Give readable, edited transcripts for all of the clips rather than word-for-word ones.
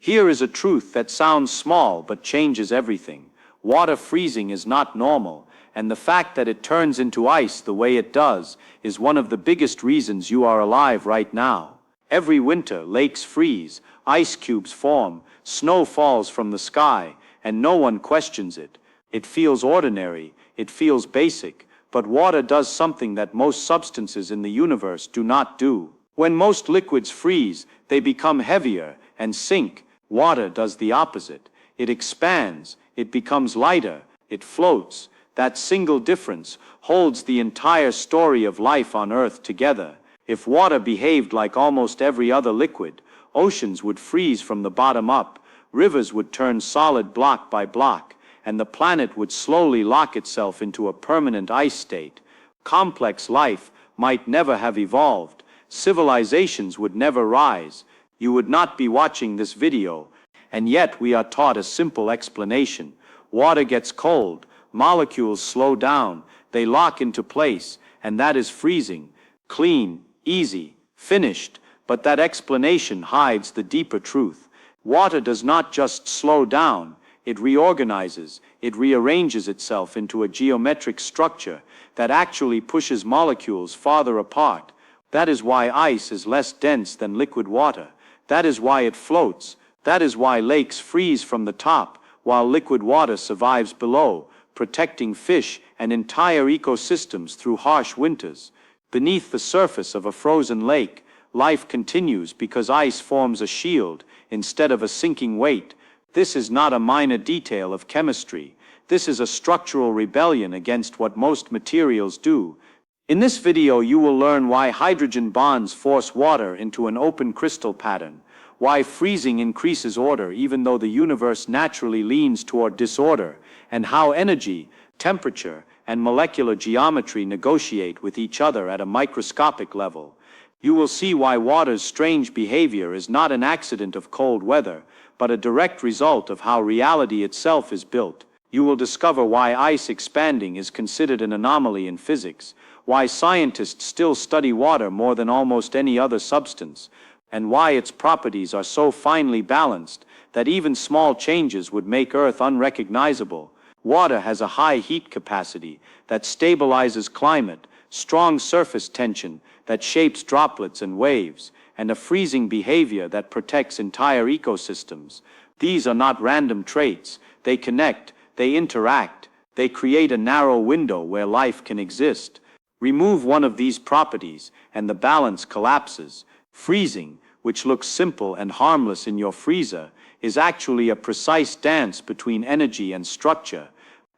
Here is a truth that sounds small but changes everything. Water freezing is not normal, and the fact that it turns into ice the way it does is one of the biggest reasons you are alive right now. Every winter, lakes freeze, ice cubes form, snow falls from the sky, and no one questions it. It feels ordinary, it feels basic, but water does something that most substances in the universe do not do. When most liquids freeze, they become heavier and sink. Water does the opposite. It expands, it becomes lighter, it floats. That single difference holds the entire story of life on Earth together. If water behaved like almost every other liquid, oceans would freeze from the bottom up, rivers would turn solid block by block, and the planet would slowly lock itself into a permanent ice state. Complex life might never have evolved. Civilizations would never rise. You would not be watching this video, and yet we are taught a simple explanation. Water gets cold, molecules slow down, they lock into place, and that is freezing. Clean, easy, finished, but that explanation hides the deeper truth. Water does not just slow down, it reorganizes, it rearranges itself into a geometric structure that actually pushes molecules farther apart. That is why ice is less dense than liquid water. That is why it floats. That is why lakes freeze from the top, while liquid water survives below, protecting fish and entire ecosystems through harsh winters. Beneath the surface of a frozen lake, life continues because ice forms a shield instead of a sinking weight. This is not a minor detail of chemistry. This is a structural rebellion against what most materials do. In this video you will learn why hydrogen bonds force water into an open crystal pattern, why freezing increases order even though the universe naturally leans toward disorder, and how energy, temperature, and molecular geometry negotiate with each other at a microscopic level. You will see why water's strange behavior is not an accident of cold weather, but a direct result of how reality itself is built. You will discover why ice expanding is considered an anomaly in physics, why scientists still study water more than almost any other substance, and why its properties are so finely balanced that even small changes would make Earth unrecognizable. Water has a high heat capacity that stabilizes climate, strong surface tension that shapes droplets and waves, and a freezing behavior that protects entire ecosystems. These are not random traits. They connect, they interact, they create a narrow window where life can exist. Remove one of these properties, and the balance collapses. Freezing, which looks simple and harmless in your freezer, is actually a precise dance between energy and structure.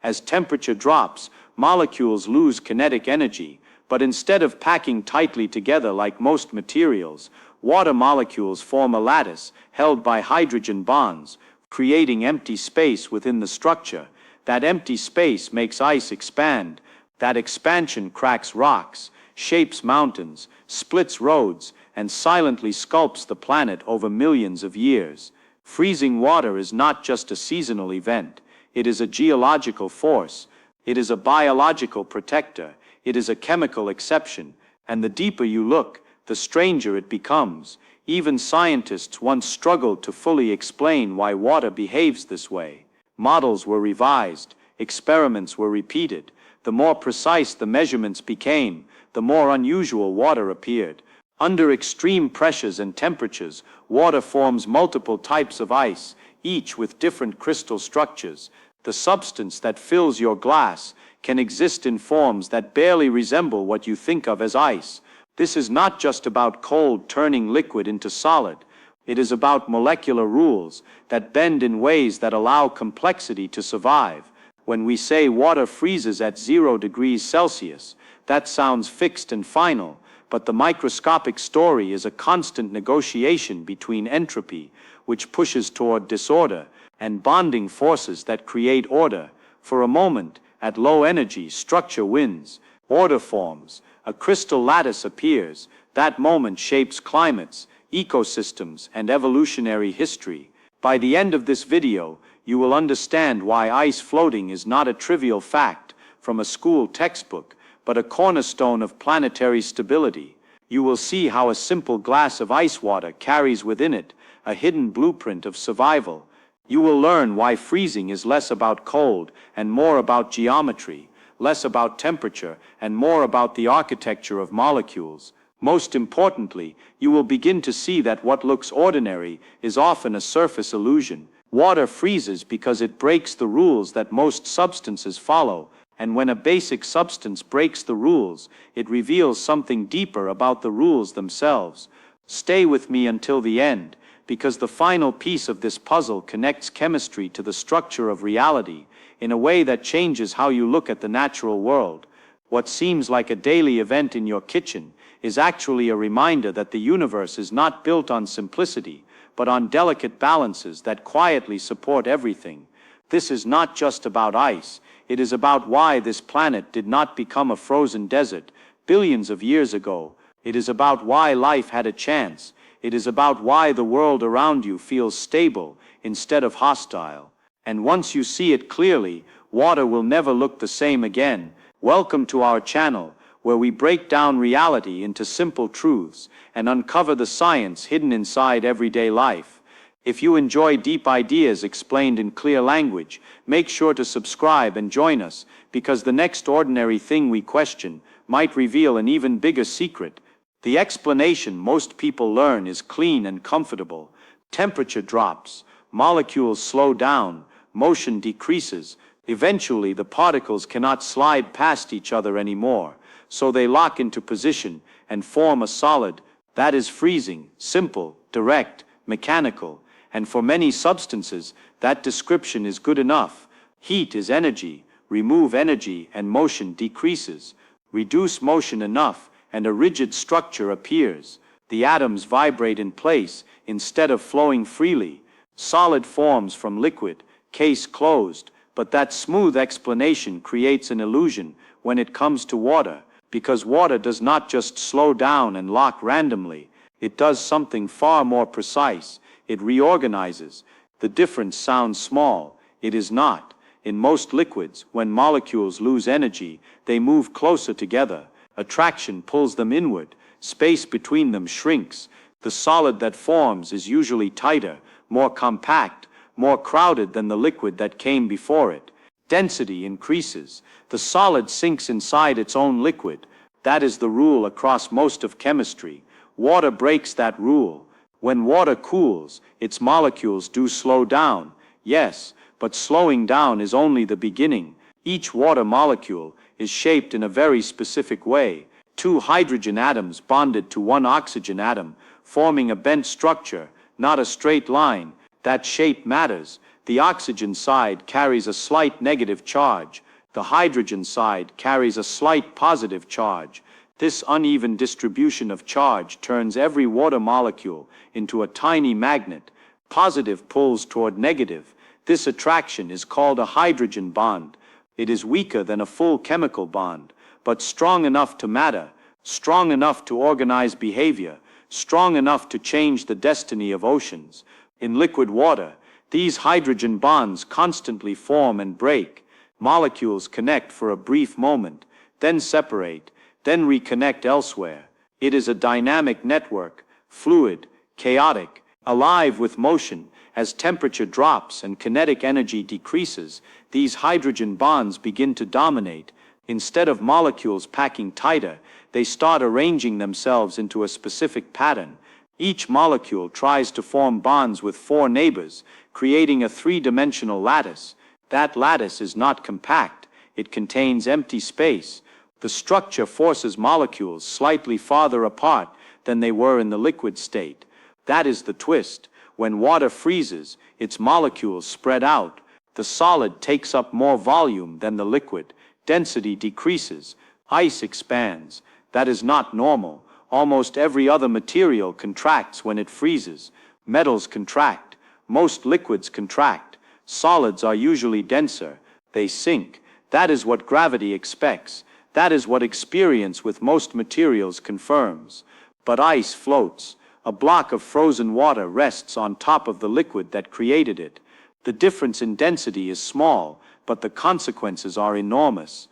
As temperature drops, molecules lose kinetic energy, but instead of packing tightly together like most materials, water molecules form a lattice held by hydrogen bonds, creating empty space within the structure. That empty space makes ice expand. That expansion cracks rocks, shapes mountains, splits roads, and silently sculpts the planet over millions of years. Freezing water is not just a seasonal event. It is a geological force. It is a biological protector. It is a chemical exception. And the deeper you look, the stranger it becomes. Even scientists once struggled to fully explain why water behaves this way. Models were revised. Experiments were repeated. The more precise the measurements became, the more unusual water appeared. Under extreme pressures and temperatures, water forms multiple types of ice, each with different crystal structures. The substance that fills your glass can exist in forms that barely resemble what you think of as ice. This is not just about cold turning liquid into solid. It is about molecular rules that bend in ways that allow complexity to survive. When we say water freezes at 0 degrees Celsius, that sounds fixed and final, but the microscopic story is a constant negotiation between entropy, which pushes toward disorder, and bonding forces that create order. For a moment, at low energy, structure wins. Order forms. A crystal lattice appears. That moment shapes climates, ecosystems, and evolutionary history. By the end of this video, you will understand why ice floating is not a trivial fact from a school textbook, but a cornerstone of planetary stability. You will see how a simple glass of ice water carries within it a hidden blueprint of survival. You will learn why freezing is less about cold and more about geometry, less about temperature and more about the architecture of molecules. Most importantly, you will begin to see that what looks ordinary is often a surface illusion. Water freezes because it breaks the rules that most substances follow, and when a basic substance breaks the rules, it reveals something deeper about the rules themselves. Stay with me until the end, because the final piece of this puzzle connects chemistry to the structure of reality in a way that changes how you look at the natural world. What seems like a daily event in your kitchen is actually a reminder that the universe is not built on simplicity, but on delicate balances that quietly support everything. This is not just about ice, it is about why this planet did not become a frozen desert billions of years ago. It is about why life had a chance. It is about why the world around you feels stable instead of hostile. And once you see it clearly, water will never look the same again. Welcome to our channel, where we break down reality into simple truths and uncover the science hidden inside everyday life. If you enjoy deep ideas explained in clear language, make sure to subscribe and join us, because the next ordinary thing we question might reveal an even bigger secret. The explanation most people learn is clean and comfortable. Temperature drops, molecules slow down, motion decreases. Eventually, the particles cannot slide past each other anymore, so they lock into position and form a solid. That is freezing, simple, direct, mechanical, and for many substances, that description is good enough. Heat is energy. Remove energy and motion decreases. Reduce motion enough and a rigid structure appears. The atoms vibrate in place instead of flowing freely. Solid forms from liquid, case closed. But that smooth explanation creates an illusion when it comes to water, because water does not just slow down and lock randomly. It does something far more precise. It reorganizes. The difference sounds small. It is not. In most liquids, when molecules lose energy, they move closer together. Attraction pulls them inward. Space between them shrinks. The solid that forms is usually tighter, more compact, more crowded than the liquid that came before it. Density increases. The solid sinks inside its own liquid. That is the rule across most of chemistry. Water breaks that rule. When water cools, its molecules do slow down. Yes, but slowing down is only the beginning. Each water molecule is shaped in a very specific way. Two hydrogen atoms bonded to one oxygen atom, forming a bent structure, not a straight line. That shape matters. The oxygen side carries a slight negative charge. The hydrogen side carries a slight positive charge. This uneven distribution of charge turns every water molecule into a tiny magnet. Positive pulls toward negative. This attraction is called a hydrogen bond. It is weaker than a full chemical bond, but strong enough to matter, strong enough to organize behavior, strong enough to change the destiny of oceans. In liquid water, these hydrogen bonds constantly form and break. Molecules connect for a brief moment, then separate, then reconnect elsewhere. It is a dynamic network, fluid, chaotic, alive with motion. As temperature drops and kinetic energy decreases, these hydrogen bonds begin to dominate. Instead of molecules packing tighter, they start arranging themselves into a specific pattern. Each molecule tries to form bonds with four neighbors, creating a three-dimensional lattice. That lattice is not compact. It contains empty space. The structure forces molecules slightly farther apart than they were in the liquid state. That is the twist. When water freezes, its molecules spread out. The solid takes up more volume than the liquid. Density decreases. Ice expands. That is not normal. Almost every other material contracts when it freezes. Metals contract. Most liquids contract. Solids are usually denser. They sink. That is what gravity expects. That is what experience with most materials confirms. But ice floats. A block of frozen water rests on top of the liquid that created it. The difference in density is small, but the consequences are enormous.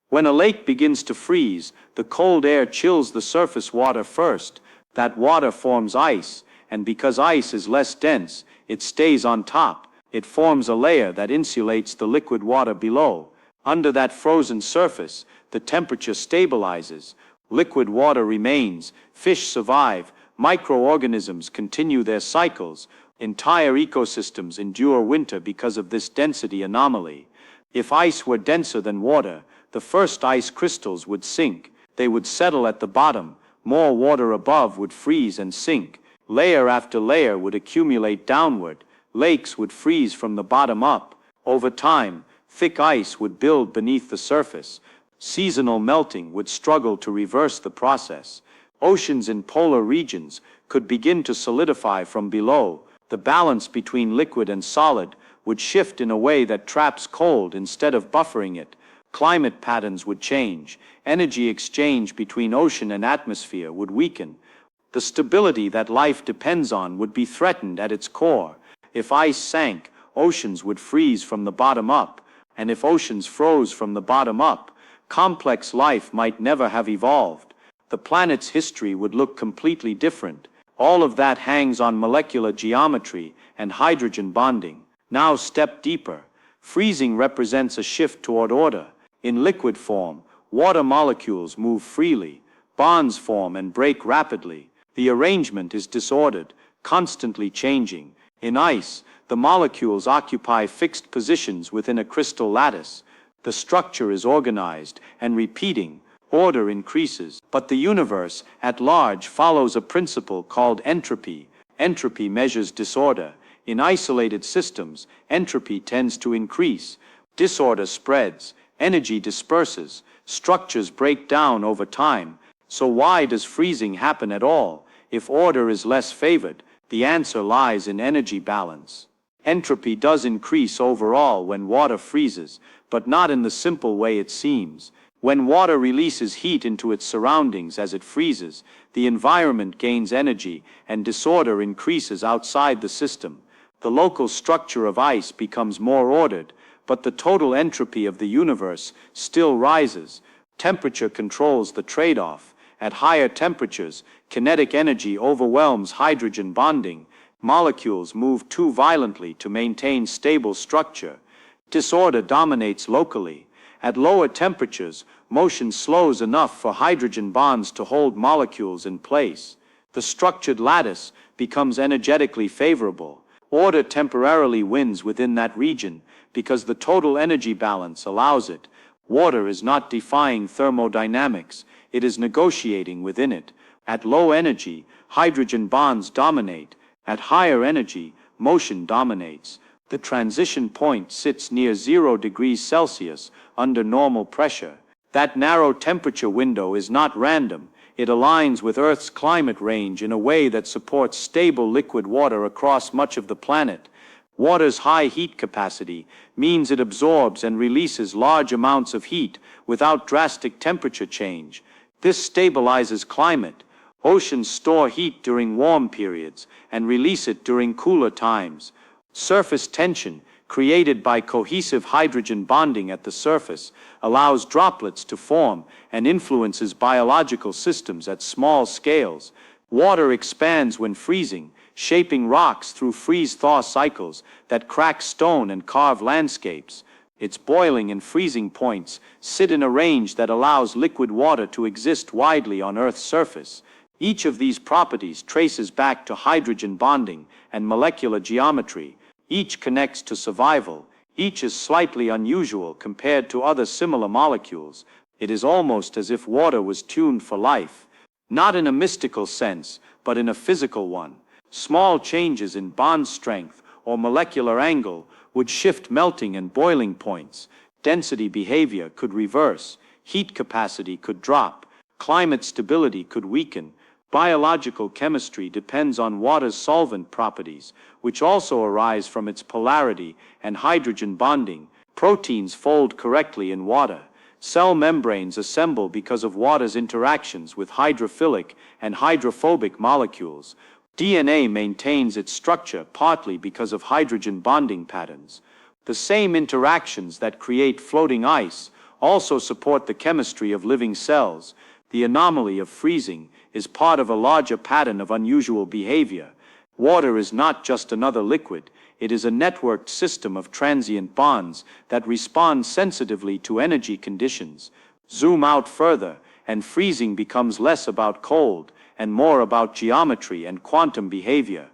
When a lake begins to freeze, the cold air chills the surface water first. That water forms ice, and because ice is less dense, it stays on top. It forms a layer that insulates the liquid water below. Under that frozen surface, the temperature stabilizes. Liquid water remains, fish survive, microorganisms continue their cycles, entire ecosystems endure winter because of this density anomaly. If ice were denser than water, the first ice crystals would sink. They would settle at the bottom. More water above would freeze and sink. Layer after layer would accumulate downward. Lakes would freeze from the bottom up. Over time, thick ice would build beneath the surface. Seasonal melting would struggle to reverse the process. Oceans in polar regions could begin to solidify from below. The balance between liquid and solid would shift in a way that traps cold instead of buffering it. Climate patterns would change. Energy exchange between ocean and atmosphere would weaken. The stability that life depends on would be threatened at its core. If ice sank, oceans would freeze from the bottom up. And if oceans froze from the bottom up, complex life might never have evolved. The planet's history would look completely different. All of that hangs on molecular geometry and hydrogen bonding. Now step deeper. Freezing represents a shift toward order. In liquid form, water molecules move freely. Bonds form and break rapidly. The arrangement is disordered, constantly changing. In ice, the molecules occupy fixed positions within a crystal lattice. The structure is organized and repeating. Order increases. But the universe at large follows a principle called entropy. Entropy measures disorder. In isolated systems, entropy tends to increase. Disorder spreads. Energy disperses. Structures break down over time. So why does freezing happen at all? If order is less favored, the answer lies in energy balance. Entropy does increase overall when water freezes, but not in the simple way it seems. When water releases heat into its surroundings as it freezes, the environment gains energy and disorder increases outside the system. The local structure of ice becomes more ordered, but the total entropy of the universe still rises. Temperature controls the trade-off. At higher temperatures, kinetic energy overwhelms hydrogen bonding. Molecules move too violently to maintain stable structure. Disorder dominates locally. At lower temperatures, motion slows enough for hydrogen bonds to hold molecules in place. The structured lattice becomes energetically favorable. Order temporarily wins within that region because the total energy balance allows it. Water is not defying thermodynamics, it is negotiating within it. At low energy, hydrogen bonds dominate. At higher energy, motion dominates. The transition point sits near 0 degrees Celsius under normal pressure. That narrow temperature window is not random. It aligns with Earth's climate range in a way that supports stable liquid water across much of the planet. Water's high heat capacity means it absorbs and releases large amounts of heat without drastic temperature change. This stabilizes climate. Oceans store heat during warm periods and release it during cooler times. Surface tension, created by cohesive hydrogen bonding at the surface, allows droplets to form and influences biological systems at small scales. Water expands when freezing, shaping rocks through freeze-thaw cycles that crack stone and carve landscapes. Its boiling and freezing points sit in a range that allows liquid water to exist widely on Earth's surface. Each of these properties traces back to hydrogen bonding and molecular geometry. Each connects to survival. Each is slightly unusual compared to other similar molecules. It is almost as if water was tuned for life. Not in a mystical sense, but in a physical one. Small changes in bond strength or molecular angle would shift melting and boiling points. Density behavior could reverse. Heat capacity could drop. Climate stability could weaken. Biological chemistry depends on water's solvent properties, which also arise from its polarity and hydrogen bonding. Proteins fold correctly in water. Cell membranes assemble because of water's interactions with hydrophilic and hydrophobic molecules. DNA maintains its structure partly because of hydrogen bonding patterns. The same interactions that create floating ice also support the chemistry of living cells. The anomaly of freezing is part of a larger pattern of unusual behavior. Water is not just another liquid, it is a networked system of transient bonds that respond sensitively to energy conditions. Zoom out further, and freezing becomes less about cold and more about geometry and quantum behavior.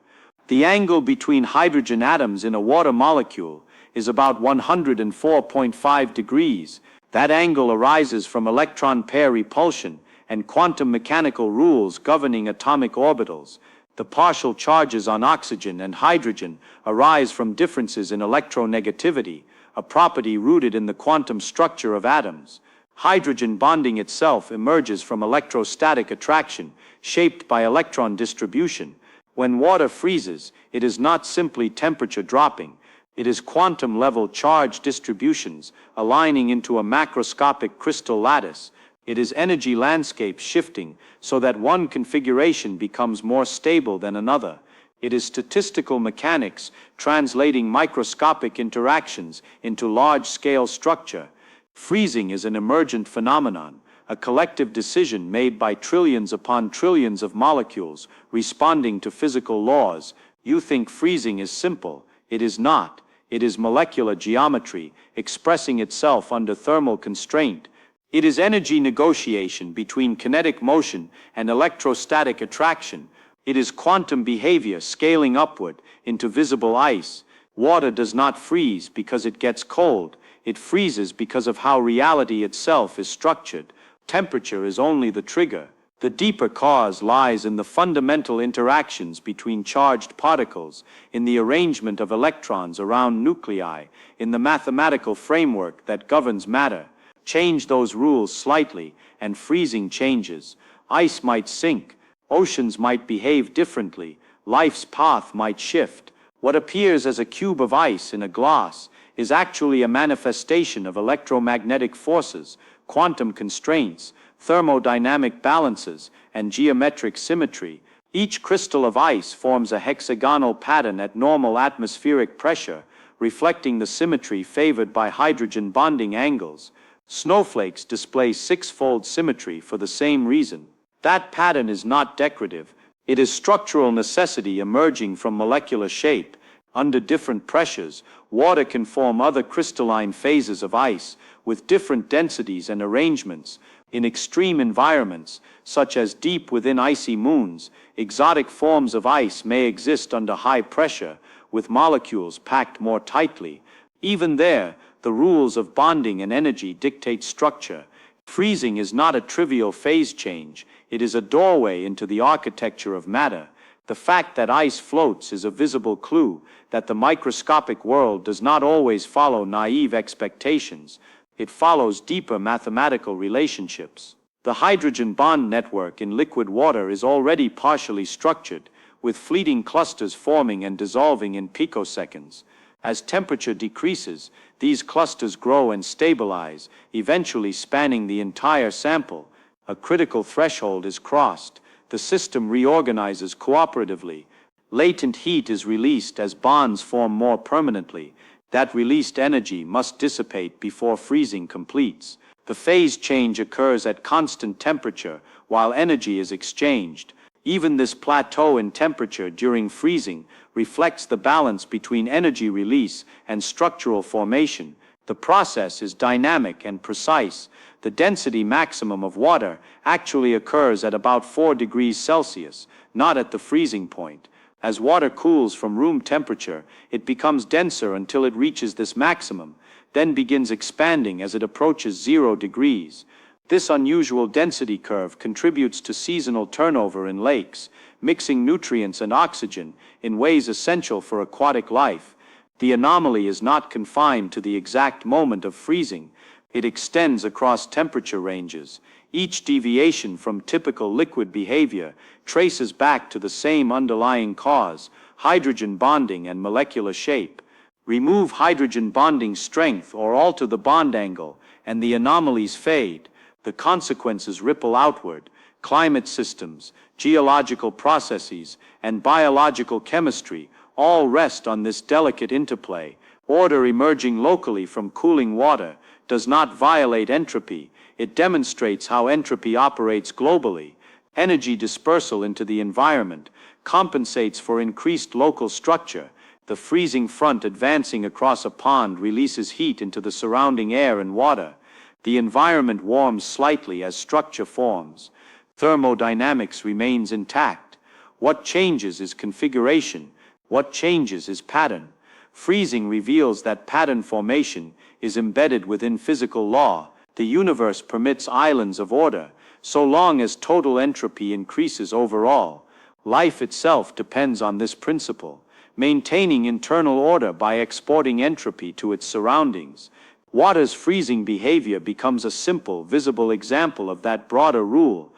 The angle between hydrogen atoms in a water molecule is about 104.5 degrees. That angle arises from electron pair repulsion and quantum mechanical rules governing atomic orbitals. The partial charges on oxygen and hydrogen arise from differences in electronegativity, a property rooted in the quantum structure of atoms. Hydrogen bonding itself emerges from electrostatic attraction, shaped by electron distribution. When water freezes, it is not simply temperature dropping, it is quantum-level charge distributions aligning into a macroscopic crystal lattice. It is energy landscape shifting so that one configuration becomes more stable than another. It is statistical mechanics translating microscopic interactions into large-scale structure. Freezing is an emergent phenomenon, a collective decision made by trillions upon trillions of molecules responding to physical laws. You think freezing is simple. It is not. It is molecular geometry expressing itself under thermal constraint. It is energy negotiation between kinetic motion and electrostatic attraction. It is quantum behavior scaling upward into visible ice. Water does not freeze because it gets cold. It freezes because of how reality itself is structured. Temperature is only the trigger. The deeper cause lies in the fundamental interactions between charged particles, in the arrangement of electrons around nuclei, in the mathematical framework that governs matter. Change those rules slightly, and freezing changes. Ice might sink, oceans might behave differently, life's path might shift. What appears as a cube of ice in a glass is actually a manifestation of electromagnetic forces, quantum constraints, thermodynamic balances, and geometric symmetry. Each crystal of ice forms a hexagonal pattern at normal atmospheric pressure, reflecting the symmetry favored by hydrogen bonding angles. Snowflakes display six-fold symmetry for the same reason. That pattern is not decorative. It is structural necessity emerging from molecular shape. Under different pressures, water can form other crystalline phases of ice with different densities and arrangements. In extreme environments, such as deep within icy moons, exotic forms of ice may exist under high pressure, with molecules packed more tightly. Even there, the rules of bonding and energy dictate structure. Freezing is not a trivial phase change, it is a doorway into the architecture of matter. The fact that ice floats is a visible clue that the microscopic world does not always follow naive expectations. It follows deeper mathematical relationships. The hydrogen bond network in liquid water is already partially structured, with fleeting clusters forming and dissolving in picoseconds. As temperature decreases, these clusters grow and stabilize, eventually spanning the entire sample. A critical threshold is crossed. The system reorganizes cooperatively. Latent heat is released as bonds form more permanently. That released energy must dissipate before freezing completes. The phase change occurs at constant temperature while energy is exchanged. Even this plateau in temperature during freezing reflects the balance between energy release and structural formation. The process is dynamic and precise. The density maximum of water actually occurs at about 4 degrees Celsius, not at the freezing point. As water cools from room temperature, it becomes denser until it reaches this maximum, then begins expanding as it approaches 0 degrees. This unusual density curve contributes to seasonal turnover in lakes, mixing nutrients and oxygen in ways essential for aquatic life. The anomaly is not confined to the exact moment of freezing. It extends across temperature ranges. Each deviation from typical liquid behavior traces back to the same underlying cause, hydrogen bonding and molecular shape. Remove hydrogen bonding strength or alter the bond angle, and the anomalies fade. The consequences ripple outward. Climate systems, geological processes, and biological chemistry all rest on this delicate interplay. Order emerging locally from cooling water does not violate entropy. It demonstrates how entropy operates globally. Energy dispersal into the environment, compensates for increased local structure. The freezing front advancing across a pond releases heat into the surrounding air and water. The environment warms slightly as structure forms. Thermodynamics remains intact. What changes is configuration. What changes is pattern. Freezing reveals that pattern formation is embedded within physical law. The universe permits islands of order, so long as total entropy increases overall. Life itself depends on this principle, maintaining internal order by exporting entropy to its surroundings. Water's freezing behavior becomes a simple, visible example of that broader rule.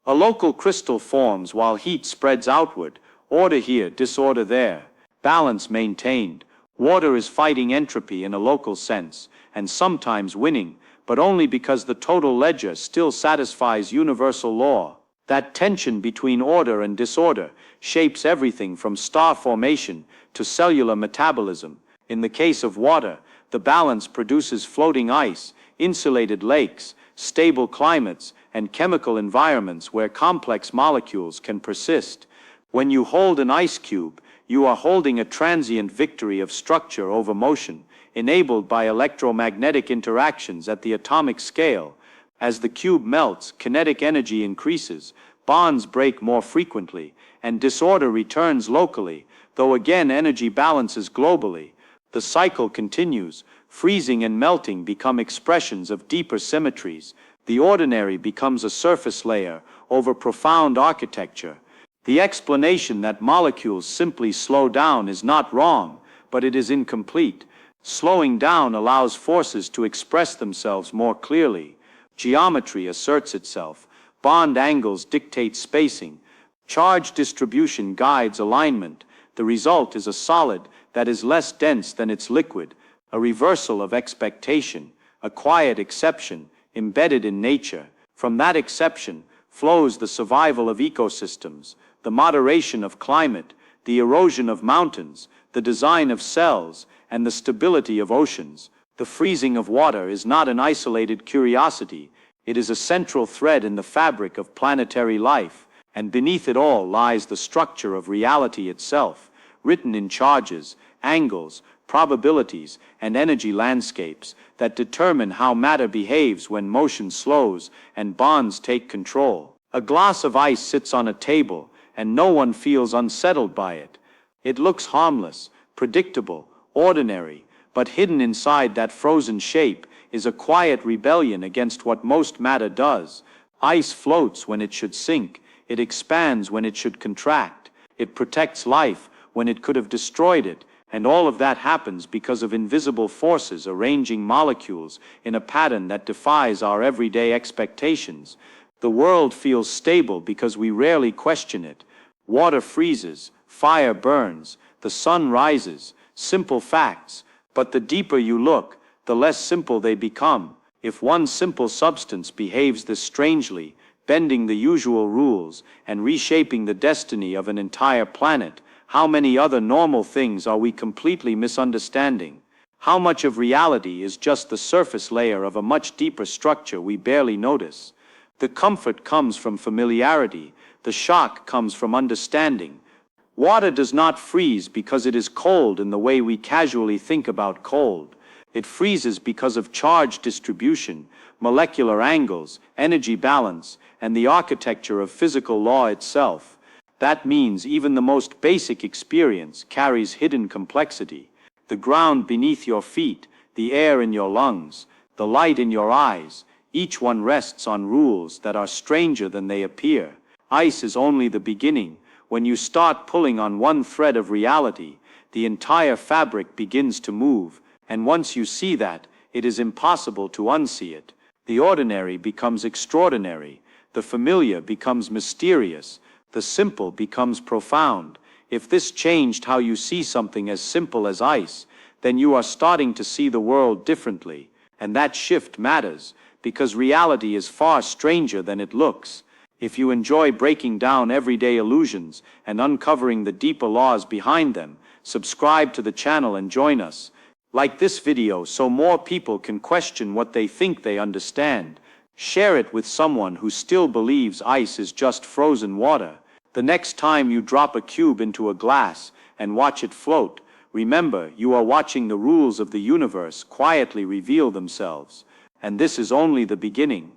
A local crystal forms while heat spreads outward. Order here, disorder there. Balance maintained. Water is fighting entropy in a local sense, and sometimes winning, but only because the total ledger still satisfies universal law. That tension between order and disorder shapes everything from star formation to cellular metabolism. In the case of water, the balance produces floating ice, insulated lakes, stable climates, and chemical environments where complex molecules can persist. When you hold an ice cube, you are holding a transient victory of structure over motion, enabled by electromagnetic interactions at the atomic scale. As the cube melts, kinetic energy increases, bonds break more frequently, and disorder returns locally, though again energy balances globally. The cycle continues. Freezing and melting become expressions of deeper symmetries. The ordinary becomes a surface layer over profound architecture. The explanation that molecules simply slow down is not wrong, but it is incomplete. Slowing down allows forces to express themselves more clearly. Geometry asserts itself. Bond angles dictate spacing. Charge distribution guides alignment. The result is a solid that is less dense than its liquid, a reversal of expectation, a quiet exception embedded in nature. From that exception flows the survival of ecosystems, the moderation of climate, the erosion of mountains, the design of cells, and the stability of oceans. The freezing of water is not an isolated curiosity. It is a central thread in the fabric of planetary life, and beneath it all lies the structure of reality itself, written in charges, angles, probabilities, and energy landscapes that determine how matter behaves when motion slows and bonds take control. A glass of ice sits on a table, and no one feels unsettled by it. It looks harmless, predictable, ordinary, but hidden inside that frozen shape is a quiet rebellion against what most matter does. Ice floats when it should sink. It expands when it should contract. It protects life when it could have destroyed it. And all of that happens because of invisible forces arranging molecules in a pattern that defies our everyday expectations. The world feels stable because we rarely question it. Water freezes, fire burns, the sun rises, simple facts. But the deeper you look, the less simple they become. If one simple substance behaves this strangely, bending the usual rules and reshaping the destiny of an entire planet, how many other normal things are we completely misunderstanding? How much of reality is just the surface layer of a much deeper structure we barely notice? The comfort comes from familiarity. The shock comes from understanding. Water does not freeze because it is cold in the way we casually think about cold. It freezes because of charge distribution, molecular angles, energy balance, and the architecture of physical law itself. That means even the most basic experience carries hidden complexity. The ground beneath your feet, the air in your lungs, the light in your eyes, each one rests on rules that are stranger than they appear. Ice is only the beginning. When you start pulling on one thread of reality, the entire fabric begins to move, and once you see that, it is impossible to unsee it. The ordinary becomes extraordinary, the familiar becomes mysterious, the simple becomes profound. If this changed how you see something as simple as ice, then you are starting to see the world differently, and that shift matters, because reality is far stranger than it looks. If you enjoy breaking down everyday illusions and uncovering the deeper laws behind them, subscribe to the channel and join us. Like this video so more people can question what they think they understand. Share it with someone who still believes ice is just frozen water. The next time you drop a cube into a glass and watch it float, remember you are watching the rules of the universe quietly reveal themselves. And this is only the beginning.